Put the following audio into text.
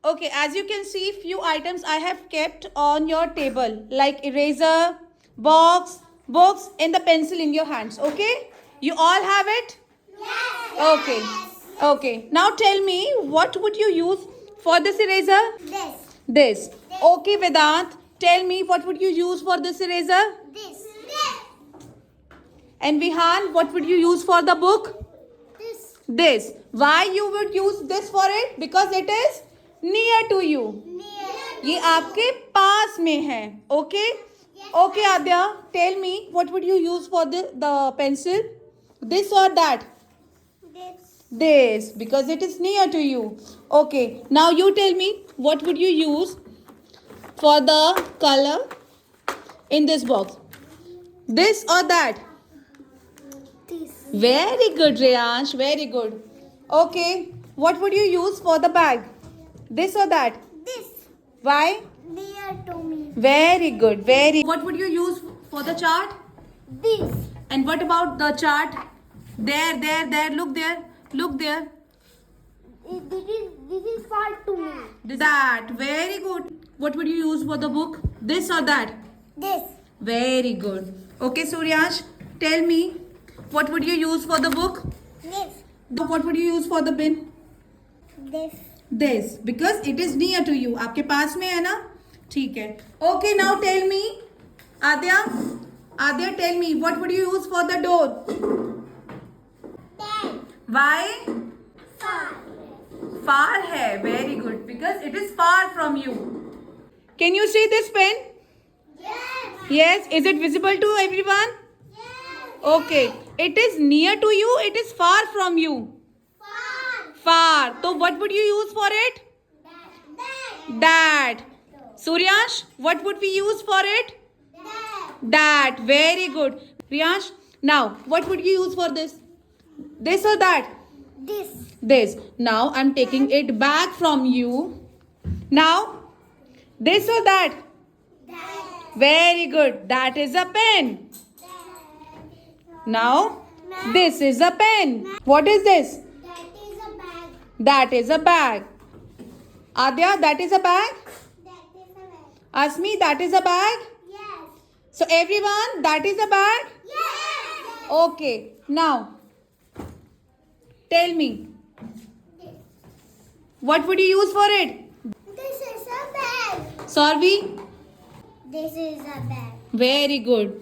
Okay, as you can see, few items I have kept on your table, like eraser, box, books, and the pencil in your hands. Okay? You all have it? Yes. Okay. Okay. Now tell me, what would you use for this eraser? This. This. Okay, Vedant. Tell me, what would you use for this eraser? This. And Vihan, what would you use for the book? This. This. Why you would use this for it? Because it is near to you. ये आपके पास में है. Okay? Okay, Adya. Tell me, what would you use for the pencil? This or that? This. This. Because it is near to you. Okay. Now you tell me, what would you use for the color in this box? This or that? This. Very good, Reyansh. Very good. Okay. What would you use for the bag? This or that? This. Why? Near to me. Very good. Very. What would you use for the chart? This. And what about the chart? There, there, there. Look there. Look there. This is far to me. That. Very good. What would you use for the book? This or that? This. Very good. Okay, Suryash. Tell me. What would you use for the book? This. What would you use for the bin? This. This. Because it is near to you. आपके पास में है ना? ठीक है. Okay, now tell me. Adya. Adya, tell me. What would you use for the door? Ten. Why? Far. Far है. Very good. Because it is far from you. Can you see this pen? Yes. Yes. Is it visible to everyone? Yes. Okay. It is near to you. It is far from you. Far. Far. So what would you use for it? That. That. Suryash, what would we use for it? That. Very good. Riyash, now what would you use for this? This or that? This. This. Now I'm taking it back from you. Now, this or that? That. Very good. That is a pen. Now, this is a pen. What is this? That is a bag. That is a bag. Adya, that is a bag. That is a bag. Asmi, that is a bag. Yes. So everyone, that is a bag. Yes. Okay. Now, tell me, what would you use for it? This is a bag. Sarvi? This is a bag. Very good.